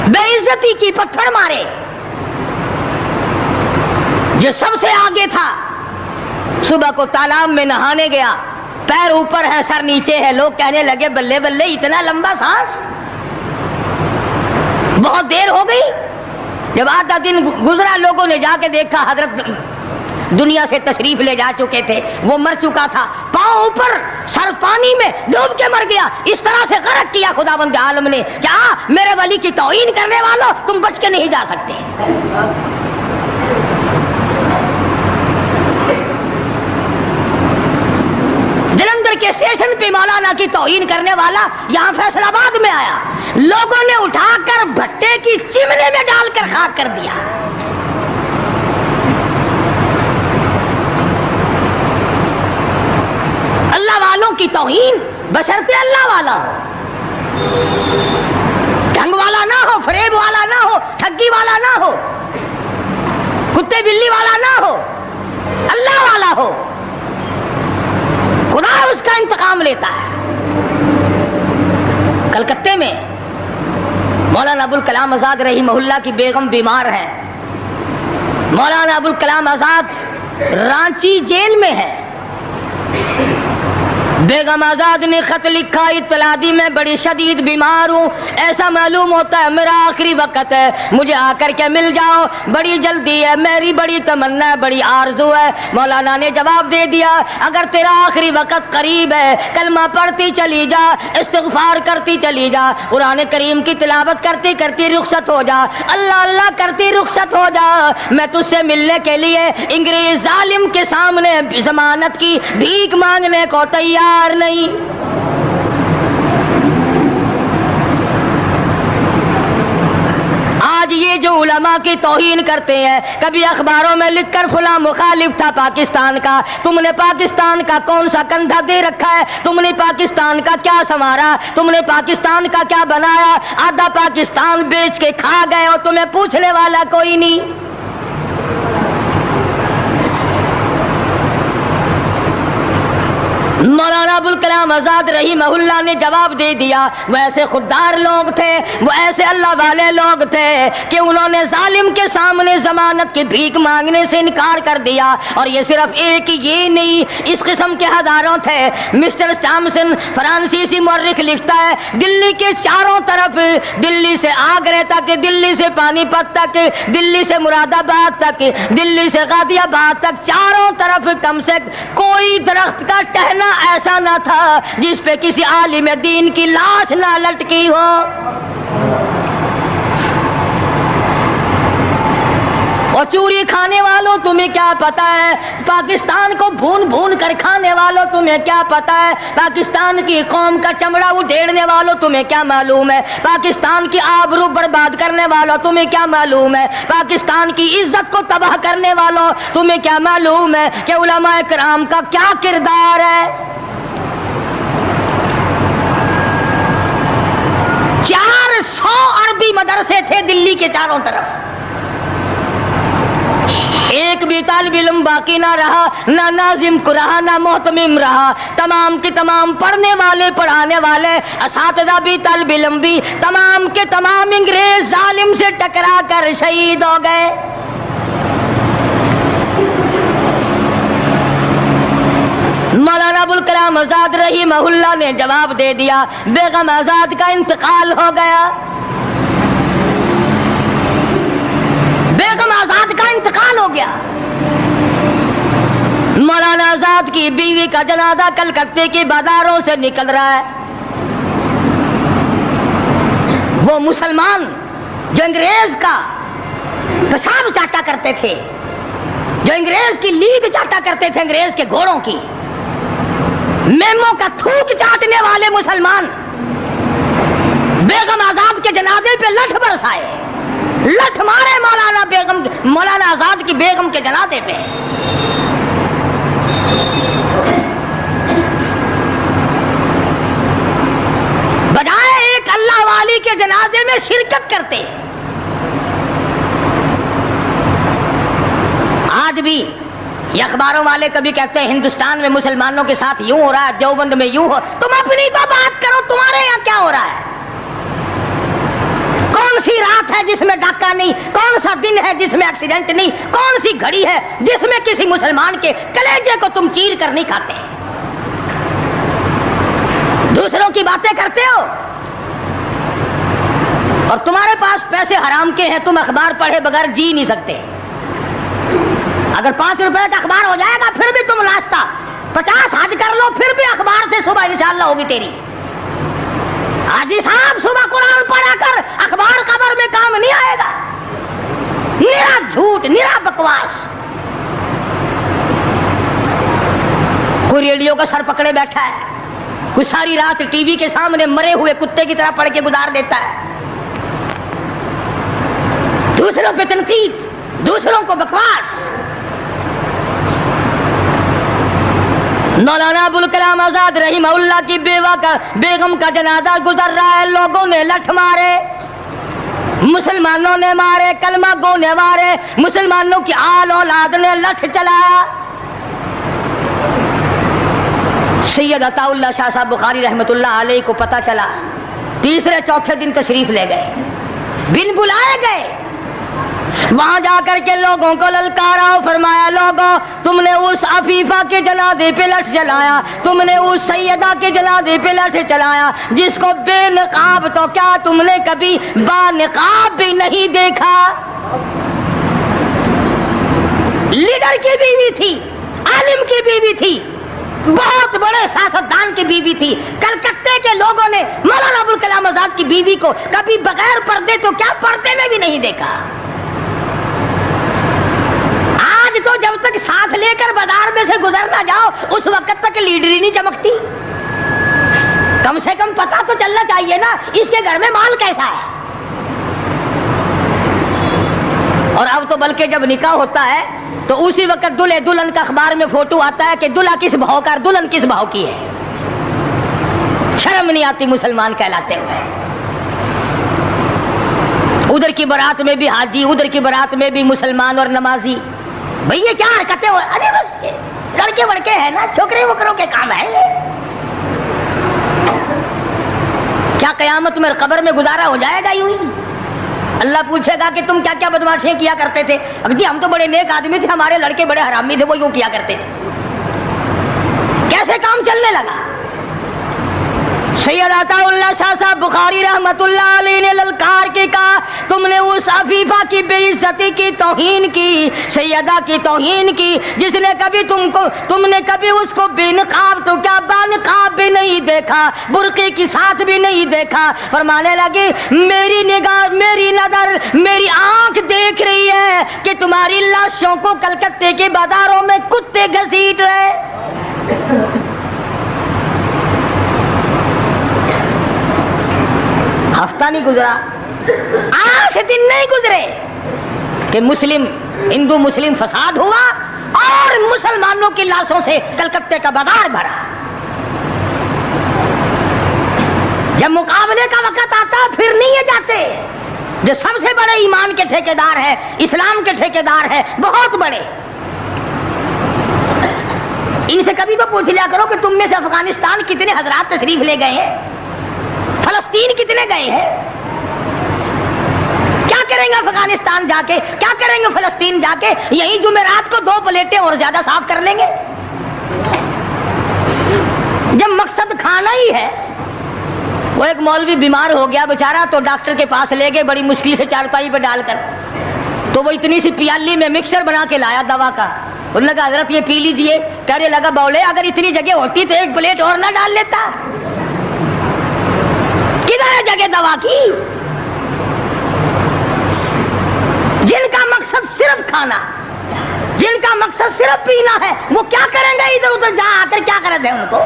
بے عزتی کی، پتھر مارے۔ جو سب سے آگے تھا صبح کو تالاب میں نہانے گیا، پیر اوپر ہے سر نیچے ہے، لوگ کہنے لگے بلے بلے اتنا لمبا سانس، بہت دیر ہو گئی۔ جب آدھا دن گزرا لوگوں نے جا کے دیکھا حضرت دنیا سے تشریف لے جا چکے تھے، وہ مر چکا تھا، پاؤں اوپر سر پانی میں ڈوب کے مر گیا۔ اس طرح سے غرق کیا خداوند عالم نے، کیا میرے ولی کی توہین کرنے والوں تم بچ کے نہیں جا سکتے۔ جلندھر کے اسٹیشن پہ مولانا کی توہین کرنے والا یہاں فیصل آباد میں آیا، لوگوں نے اٹھا کر بھٹے کی چمنے میں ڈال کر خاک کر دیا۔ اللہ والوں کی توہین بشرطے اللہ والا ہو، ڈھنگ والا نہ ہو، فریب والا نہ ہو، ٹھگی والا نہ ہو، کتے بلی والا نہ ہو، اللہ والا ہو، خدا اس کا انتقام لیتا ہے۔ کلکتے میں مولانا ابوالکلام آزاد رحمہ اللہ کی بیگم بیمار ہے، مولانا ابوالکلام آزاد رانچی جیل میں ہے، بیگم آزاد نے خط لکھا، اطلاع دی میں بڑی شدید بیمار ہوں، ایسا معلوم ہوتا ہے میرا آخری وقت ہے، مجھے آ کر کے مل جاؤ، بڑی جلدی ہے، میری بڑی تمنا ہے، بڑی آرزو ہے۔ مولانا نے جواب دے دیا اگر تیرا آخری وقت قریب ہے کلمہ پڑھتی چلی جا، استغفار کرتی چلی جا، قرآن کریم کی تلاوت کرتی کرتی رخصت ہو جا، اللہ اللہ کرتی رخصت ہو جا، میں تجھ سے ملنے کے لیے انگریز ظالم کے سامنے ضمانت کی بھیک مانگنے کو تیار نہیں۔ آج یہ جو علماء کی توہین کرتے ہیں، کبھی اخباروں میں لکھ کر فلاں مخالف تھا پاکستان کا، تم نے پاکستان کا کون سا کندھا دے رکھا ہے، تم نے پاکستان کا کیا سنوارا، تم نے پاکستان کا کیا بنایا، آدھا پاکستان بیچ کے کھا گئے اور تمہیں پوچھنے والا کوئی نہیں۔ مولانا ابوالکلام آزاد رحمہ اللہ نے جواب دے دیا، وہ ایسے خوددار لوگ تھے، وہ ایسے اللہ والے لوگ تھے کہ انہوں نے ظالم کے سامنے ضمانت کی بھیک مانگنے سے انکار کر دیا، اور یہ صرف ایک یہ نہیں، اس قسم کے ہزاروں تھے۔ مسٹر ٹامسن فرانسیسی مورخ لکھتا ہے دلی کے چاروں طرف، دلی سے آگرہ تک، دلی سے پانی پت تک، دلی سے مراد آباد تک، دلی سے غازی آباد تک، چاروں طرف کم سے کوئی درخت کا ٹہنا ایسا نہ تھا جس پہ کسی عالم دین کی لاش نہ لٹکی ہو۔ اور چوری کھانے والوں تمہیں کیا پتا ہے، پاکستان کو بھون بھون کر کھانے والوں تمہیں کیا پتا ہے، پاکستان کی قوم کا چمڑا اڈھیڑنے والوں تمہیں کیا معلوم ہے، پاکستان کی آبرو برباد کرنے والوں تمہیں کیا معلوم ہے، پاکستان کی عزت کو تباہ کرنے والوں تمہیں کیا معلوم ہے کہ علماء کرام کا کیا کردار ہے۔ 400 عربی مدرسے تھے دلی کے چاروں طرف، ایک بھی طالب علم باقی نہ رہا، نہ ناظم کو رہا، نہ محتمم رہا، تمام کے تمام پڑھنے والے پڑھانے والے اساتذہ بھی طالب علم بھی تمام کے تمام انگریز ظالم سے ٹکرا کر شہید ہو گئے۔ مولانا ابوالکلام آزاد رحمہ اللہ نے جواب دے دیا بیگم آزاد کا انتقال ہو گیا، بیگم آزاد کا انتقال ہو گیا۔ مولانا آزاد کی بیوی کا جنازہ کلکتے کی بازاروں سے نکل رہا ہے۔ وہ مسلمان جو انگریز کا پیشاب چاٹا کرتے تھے، جو انگریز کی لید چاٹا کرتے تھے، انگریز کے گھوڑوں کی میموں کا تھوک چاٹنے والے مسلمان بیگم آزاد کے جنازے پہ لٹھ برسائے، لٹھ مارے مولانا آزاد کی بیگم کے جنازے پہ۔ بجائے ایک اللہ والی کے جنازے میں شرکت کرتے، آج بھی یہ اخباروں والے کبھی کہتے ہیں ہندوستان میں مسلمانوں کے ساتھ یوں ہو رہا ہے، دیوبند میں یوں ہو، تم اپنی تو بات کرو، تمہارے یہاں کیا ہو رہا ہے؟ کون سی رات ہے جس میں ڈاکہ نہیں، کون سا دن ہے جس میں ایکسیڈنٹ نہیں، کون سی گھڑی ہے جس میں کسی مسلمان کے کلیجے کو تم چیر کر نہیں کھاتے؟ دوسروں کی باتیں کرتے ہو اور تمہارے پاس پیسے حرام کے ہیں، تم اخبار پڑھے بغیر جی نہیں سکتے۔ اگر 5 روپے کا اخبار ہو جائے گا پھر بھی تم ناشتہ 50 حج کر لو، پھر بھی اخبار سے صبح انشاءاللہ ہوگی تیری۔ حاجی صاحب صبح قرآن پڑھا کر اخبار قبر میں کام نہیں آئے گا، نرا جھوٹ، نرا بکواس۔ کوئی ریڈیو کا سر پکڑے بیٹھا ہے، کوئی ساری رات ٹی وی کے سامنے مرے ہوئے کتے کی طرح پڑھ کے گزار دیتا ہے، دوسروں پہ تنقید، دوسروں کو بکواس۔ مولانا ابوالکلام آزاد رحمہ اللہ کی بیگم کا جنازہ گزر رہا ہے، لوگوں نے لٹھ مارے، مسلمانوں نے مارے، کلمہ گو نے مارے، مسلمانوں کی آل اولاد نے لٹھ چلایا۔ سید عطا اللہ شاہ صاحب بخاری رحمۃ اللہ علیہ کو پتہ چلا، تیسرے چوتھے دن تشریف لے گئے، بن بلائے گئے، وہاں جا کر کے لوگوں کو للکارا اور فرمایا لوگوں تم نے اس عفیفہ کے جنازے پہ لٹھ چلایا, تم نے اس سیدہ کے جنازے پہ لٹھ چلایا جس کو بے نقاب تو کیا تم نے کبھی با نقاب بھی نہیں دیکھا. لیڈر کی بیوی تھی, عالم کی بیوی تھی, بہت بڑے سیاستدان کی بیوی تھی. کلکتے کے لوگوں نے مولانا ابوالکلام آزاد کی بیوی کو کبھی بغیر پردے تو کیا پردے میں بھی نہیں دیکھا. آج تو جب تک ساتھ لے کر بازار میں سے گزر نہ جاؤ اس وقت تک لیڈری نہیں چمکتی. کم سے کم پتہ تو چلنا چاہیے نا اس کے گھر میں مال کیسا ہے. اور اب تو بلکہ جب نکاح ہوتا ہے تو اسی وقت دلہے دلہن کا اخبار میں فوٹو آتا ہے کہ دلہا کس بھاؤ کا دلہن کس بھاؤ کی ہے. شرم نہیں آتی مسلمان کہلاتے ہوئے. ادھر کی بارات میں بھی حاجی, ادھر کی بارات میں بھی مسلمان اور نمازی. بھئی یہ کیا حرکتیں ہو, ارے بس لڑکے وڑکے ہیں نا, چھوکرے وکروں کے کام ہے یہ. کیا قیامت میں قبر میں گزارا ہو جائے گا یوں ہی؟ اللہ پوچھے گا کہ تم کیا کیا بدماشیاں کیا کرتے تھے. جی ہم تو بڑے نیک آدمی تھے, ہمارے لڑکے بڑے حرامی تھے, وہ یوں کیا کرتے تھے. کیسے کام چلنے لگا. سید عطا اللہ شاہ صاحب بخاری رحمت اللہ علیہ نے للکار کے کہا تم نے اس عفیفہ کی بے عزتی کی, توہین کی, سیدہ کی توہین کی جس نے کبھی تم نے کبھی اس کو بے نقاب تو کیا با نقاب بھی نہیں دیکھا, برقعے کی ساتھ بھی نہیں دیکھا. فرمانے لگے میری نگاہ, میری نظر, میری آنکھ دیکھ رہی ہے کہ تمہاری لاشوں کو کلکتے کے بازاروں میں کتے گھسیٹ رہے. ہفتہ نہیں گزرا, 8 دن نہیں گزرے کہ ہندو مسلم فساد ہوا اور مسلمانوں کی لاشوں سے کلکتے کا بازار بھرا. جب مقابلے کا وقت آتا پھر نہیں یہ جاتے. جو سب سے بڑے ایمان کے ٹھیکیدار ہے, اسلام کے ٹھیکیدار ہے, بہت بڑے, ان سے کبھی تو پوچھ لیا کرو کہ تم میں سے افغانستان کتنے حضرات تشریف لے گئے ہیں, فلسطین کتنے گئے ہیں, کیا کریں گے افغانستان جا کے, کیا کریں گے فلسطین جا کے. یہی جمعرات کو 2 پلیٹیں اور زیادہ صاف کر لیں گے. جب مقصد کھانا ہی ہے. وہ ایک مولوی بیمار ہو گیا بیچارہ, تو ڈاکٹر کے پاس لے گئے بڑی مشکل سے چارپائی پہ ڈال کر. تو وہ اتنی سی پیالی میں مکسر بنا کے لایا دوا کا. انہوں نے کہا حضرت یہ پی لیجئے. کہنے لگا بولے اگر اتنی جگہ ہوتی تو 1 پلیٹ اور نہ ڈال لیتا. کدھر ہے جگہ دوا کی؟ جن کا مقصد صرف کھانا, جن کا مقصد صرف پینا ہے, وہ کیا کریں گے ادھر ادھر جا آ کر, کیا کریں گے ان کو.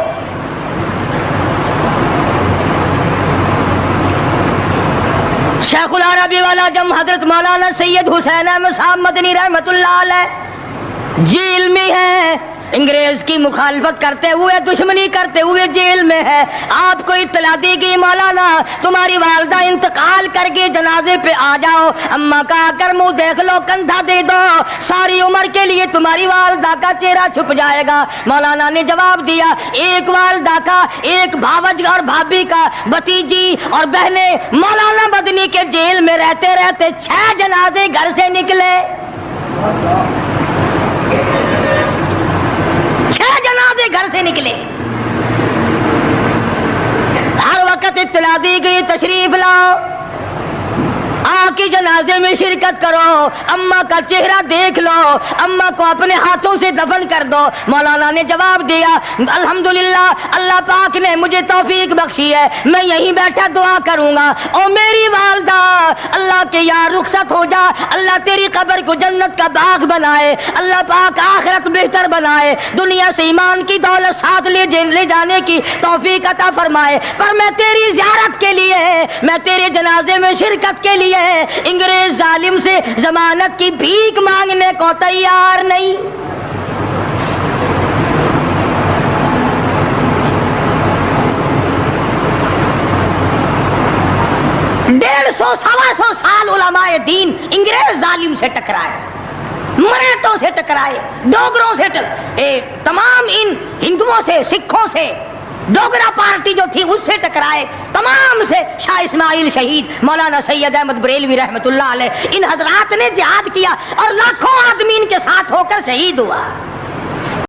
شیخ العربی والا جم حضرت مولانا سید حسین احمد صاحب مدنی رحمت اللہ علیہ جیل میں ہے, انگریز کی مخالفت کرتے ہوئے, دشمنی کرتے ہوئے جیل میں ہے. آپ کو اطلاع دی گئی مولانا تمہاری والدہ انتقال کر کے جنازے پہ آ جاؤ. اماں کا آ کر منہ دیکھ لو, کندھا دے دو, ساری عمر کے لیے تمہاری والدہ کا چہرہ چھپ جائے گا. مولانا نے جواب دیا ایک والدہ کا, ایک بھاوج اور بھابھی کا, بھتیجی اور بہنیں مولانا مدنی کے جیل میں رہتے رہتے 6 جنازے گھر سے نکلے. 6 جنازے گھر سے نکلے. ہر وقت اطلاع دی گئی تشریف لاؤ, آ کے جنازے میں شرکت کرو, اماں کا چہرہ دیکھ لو, اماں کو اپنے ہاتھوں سے دفن کر دو. مولانا نے جواب دیا الحمدللہ اللہ پاک نے مجھے توفیق بخشی ہے, میں یہیں بیٹھا دعا کروں گا. او میری والدہ اللہ کے یار رخصت ہو جا, اللہ تیری قبر کو جنت کا باغ بنائے, اللہ پاک آخرت بہتر بنائے, دنیا سے ایمان کی دولت ساتھ لے جانے کی توفیق عطا فرمائے. پر میں تیری زیارت کے لیے, میں تیرے جنازے میں شرکت کے لیے انگریز ظالم سے ضمانت کی بھیک مانگنے کو تیار نہیں. سوا سو سال علماء دین انگریز ظالم سے ٹکرائے, مراٹھوں سے ٹکرائے, ڈوگروں سے تمام ان ہندوؤں سے, سکھوں سے, ڈوگرا پارٹی جو تھی اس سے ٹکرائے, تمام سے شاہ اسماعیل شہید، مولانا سید احمد بریلوی رحمۃ اللہ علیہ، ان حضرات نے جہاد کیا اور لاکھوں آدمی ان کے ساتھ ہو کر شہید ہوا۔